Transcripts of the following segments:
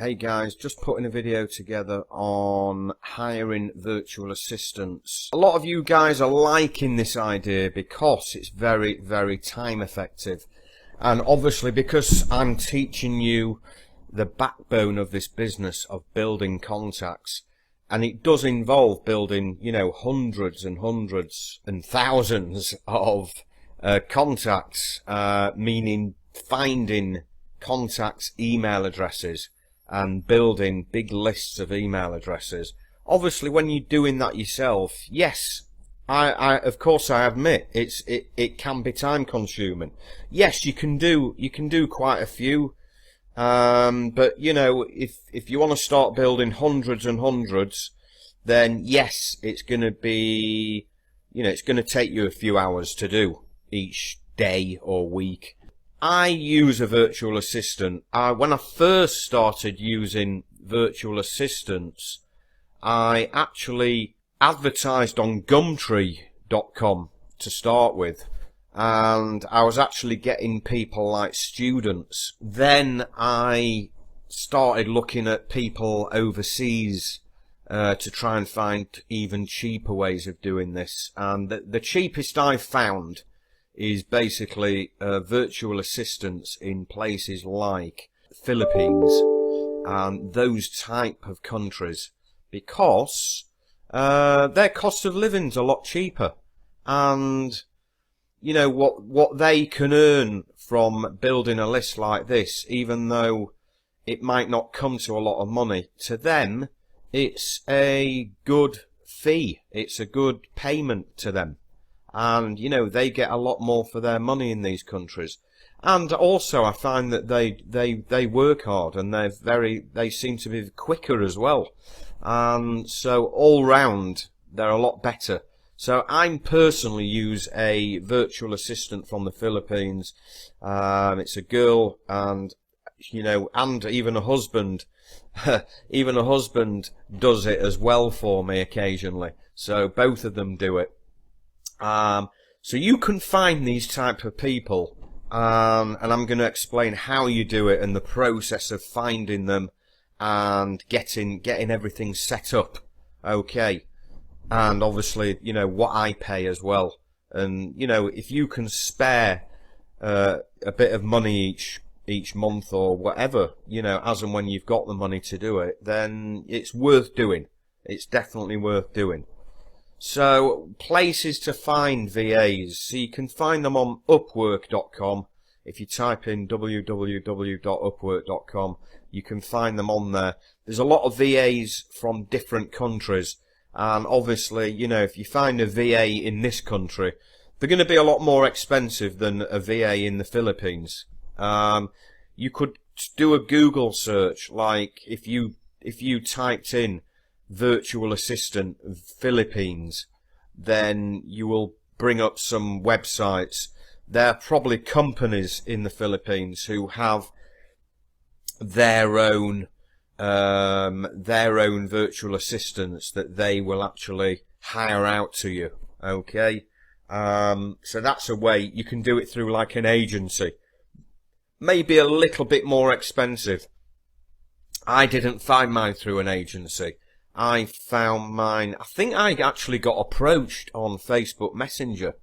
Hey guys, just putting a video together on hiring virtual assistants. A lot of you guys are liking this idea because it's very, very time effective. And obviously because I'm teaching you the backbone of this business of building contacts. And it does involve building, hundreds and hundreds and thousands of contacts, meaning finding contacts' email addresses and building big lists of email addresses. Obviously, when you're doing that yourself, yes, I of course I admit it can be time consuming. Yes, you can do quite a few, but if you want to start building hundreds and hundreds, then yes, it's going to be, it's going to take you a few hours to do each day or week. I use a virtual assistant. When I first started using virtual assistants, I actually advertised on Gumtree.com to start with, and I was actually getting people like students. Then I started looking at people overseas to try and find even cheaper ways of doing this, and the cheapest I found is basically virtual assistants in places like Philippines and those type of countries, because their cost of living's a lot cheaper, and what they can earn from building a list like this, even though it might not come to a lot of money, to them it's a good fee, it's a good payment to them. And, they get a lot more for their money in these countries. And also I find that they work hard, and they seem to be quicker as well. And so all round, they're a lot better. So I personally use a virtual assistant from the Philippines. It's a girl, and, and even a husband, even a husband does it as well for me occasionally. So both of them do it. So you can find these type of people, and I'm going to explain how you do it and the process of finding them and getting everything set up. Okay. And obviously, what I pay as well. And, if you can spare, a bit of money each month or whatever, as and when you've got the money to do it, then it's worth doing. It's definitely worth doing. So, places to find VAs. So you can find them on Upwork.com. If you type in www.upwork.com, you can find them on there. There's a lot of VAs from different countries. And obviously, if you find a VA in this country, they're going to be a lot more expensive than a VA in the Philippines. You could do a Google search, like if you typed in virtual assistant Philippines, then you will bring up some websites. There are probably companies in the Philippines who have their own virtual assistants that they will actually hire out to you. Okay, so that's a way you can do it through, like an agency. Maybe a little bit more expensive. I didn't find mine through an agency. I found mine, I think I actually got approached on Facebook Messenger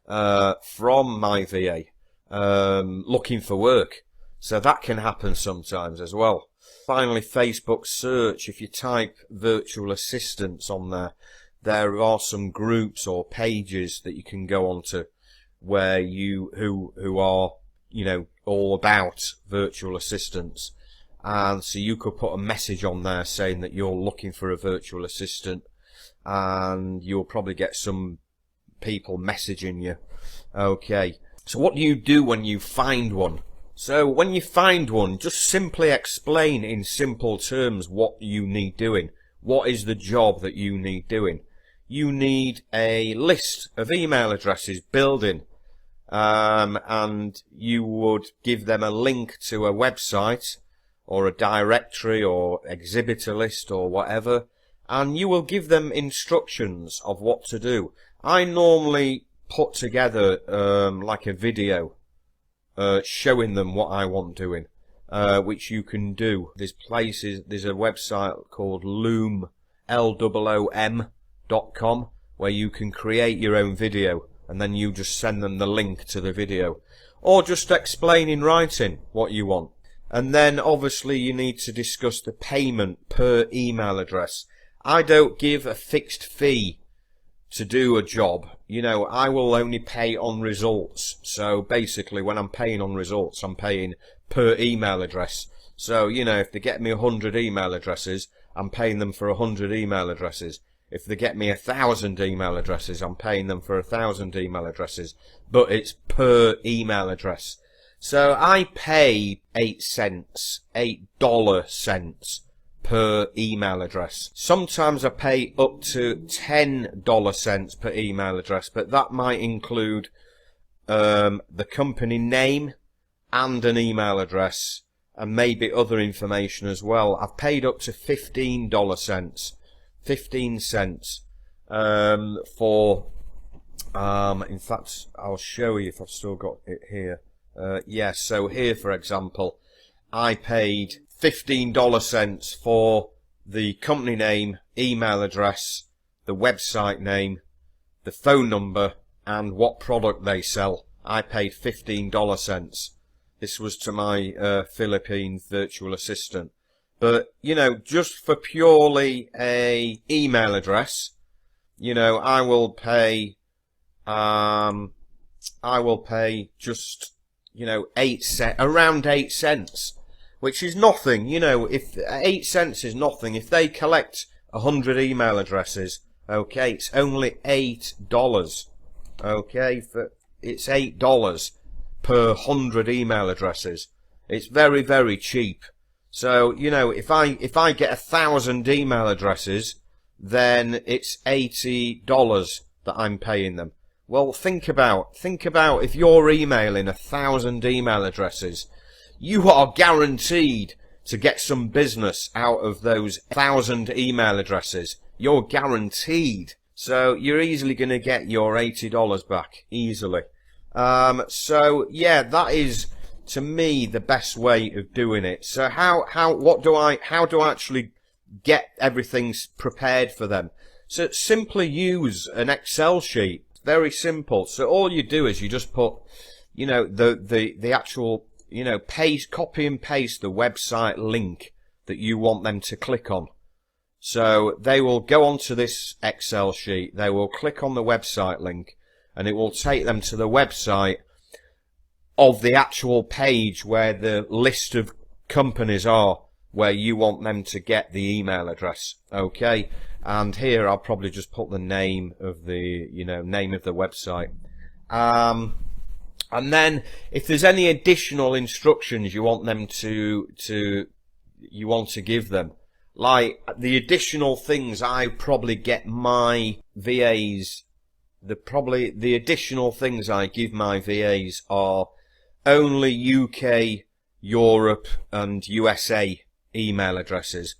from my VA looking for work. So that can happen sometimes as well. Finally, Facebook search, if you type virtual assistants on there are some groups or pages that you can go onto where who are, all about virtual assistants. And so you could put a message on there saying that you're looking for a virtual assistant, and you'll probably get some people messaging you. Okay. So what do you do when you find one? So when you find one, just simply explain in simple terms what you need doing. What is the job that you need doing? You need a list of email addresses building, and you would give them a link to a website or a directory or exhibitor list or whatever, and you will give them instructions of what to do. I normally put together like a video showing them what I want doing. which you can do. There's a website called Loom, LOOM.com, where you can create your own video, and then you just send them the link to the video, or just explain in writing what you want. And then obviously you need to discuss the payment per email address. I don't give a fixed fee to do a job. You know, I will only pay on results. So basically when I'm paying on results, I'm paying per email address. So, you know, if they get me 100 email addresses, I'm paying them for 100 email addresses. If they get me 1,000 email addresses, I'm paying them for 1,000 email addresses. But it's per email address. So I pay $8 per email address. Sometimes I pay up to $10 per email address, but that might include the company name and an email address, and maybe other information as well. I've paid up to $15 for in fact I'll show you if I've still got it here. Yes, so here for example I paid $15 for the company name, email address, the website name, the phone number, and what product they sell. I paid $15. This was to my Philippine virtual assistant. But, you know, just for purely a email address, you know, I will pay just, you know, around 8 cents, which is nothing. You know, if 8 cents is nothing, if they collect 100 email addresses, okay, it's only $8. Okay, it's $8 per 100 email addresses. It's very, very cheap. So, you know, if I get 1,000 email addresses, then it's $80 that I'm paying them. Well, think about if you're emailing 1,000 email addresses, you are guaranteed to get some business out of those 1,000 email addresses. You're guaranteed. So you're easily going to get your $80 back, easily. So yeah, that is, to me, the best way of doing it. So how do I actually get everything prepared for them? So simply use an Excel sheet. Very simple. So all you do is you just put, you know, the actual, you know, copy and paste the website link that you want them to click on. So they will go onto this Excel sheet, they will click on the website link, and it will take them to the website of the actual page where the list of companies are, where you want them to get the email address. Okay, and here I'll probably just put the name of the, you know, name of the website. And then if there's any additional instructions you want them to give them, like the additional things I probably get my VAs, the additional things I give my VAs are only UK, Europe and USA email addresses.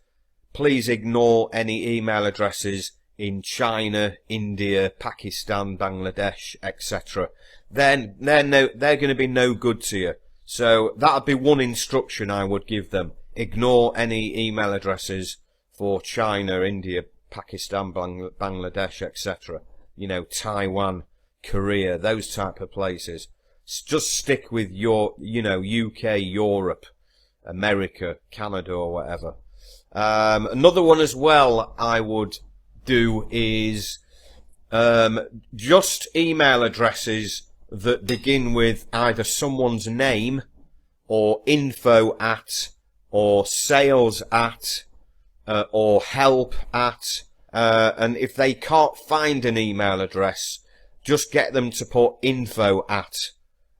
Please ignore any email addresses in China, India, Pakistan, Bangladesh, etc. Then they're going to be no good to you. So that would be one instruction I would give them. Ignore any email addresses for China, India, Pakistan, Bangladesh, etc. You know, Taiwan, Korea, those type of places. Just stick with your, you know, UK, Europe, America, Canada or whatever. Another one as well I would do is just email addresses that begin with either someone's name or info at or sales at or help at, and if they can't find an email address, just get them to put info at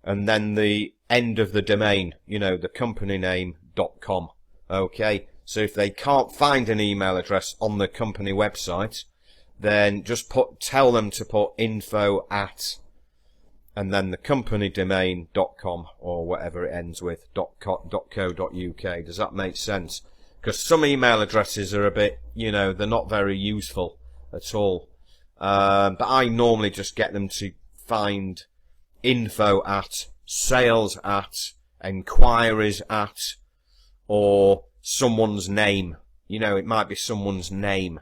and then the end of the domain, you know, the company name .com. Okay, so if they can't find an email address on the company website, then just tell them to put info at and then the company domain .com or whatever it ends with .co.uk. Does that make sense? Because some email addresses are a bit, you know, they're not very useful at all. But I normally just get them to find info at, sales at, enquiries at, or someone's name. You know, it might be someone's name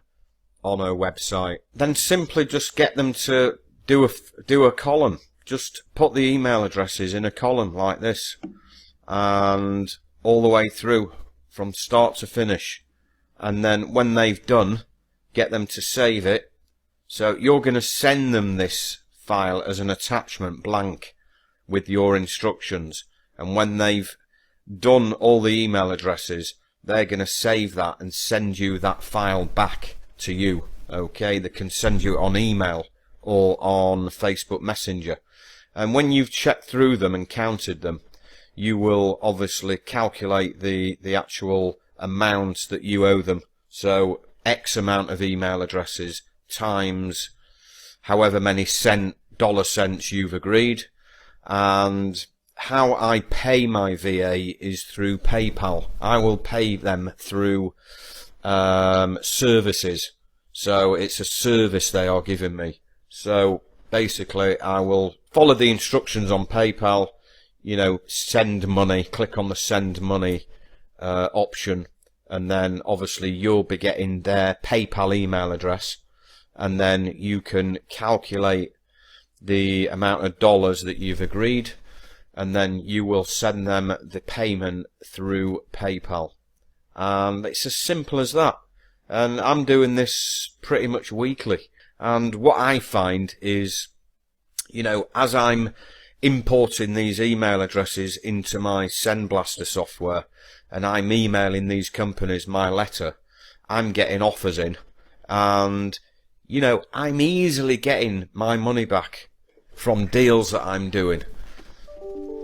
on a website. Then simply just get them to do a column. Just put the email addresses in a column like this, and all the way through from start to finish. And then when they've done, get them to save it. So you're going to send them this file as an attachment, blank, with your instructions. And when they've done all the email addresses, they're going to save that and send you that file back to you. Okay, they can send you it on email or on Facebook Messenger. And when you've checked through them and counted them, you will obviously calculate the actual amount that you owe them. So X amount of email addresses times however many dollar cents you've agreed. And how I pay my VA is through PayPal. I will pay them through services. So it's a service they are giving me. So basically I will follow the instructions on PayPal, you know, send money, click on the send money option, and then obviously you'll be getting their PayPal email address, and then you can calculate the amount of dollars that you've agreed, and then you will send them the payment through PayPal. It's as simple as that. And I'm doing this pretty much weekly. And what I find is, you know, as I'm importing these email addresses into my SendBlaster software, and I'm emailing these companies my letter, I'm getting offers in, and, you know, I'm easily getting my money back from deals that I'm doing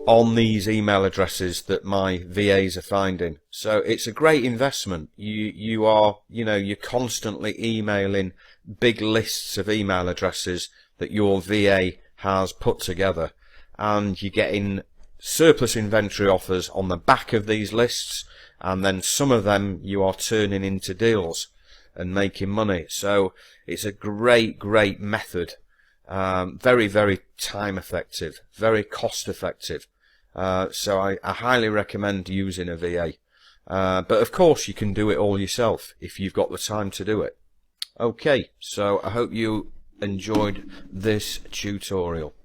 on these email addresses that my VAs are finding. So it's a great investment. You are, you know, you're constantly emailing big lists of email addresses that your VA has put together, and you're getting surplus inventory offers on the back of these lists, and then some of them you are turning into deals and making money. So it's a great method. Very, very time effective, very cost effective. So I highly recommend using a VA. But of course you can do it all yourself if you've got the time to do it. Okay, so I hope you enjoyed this tutorial.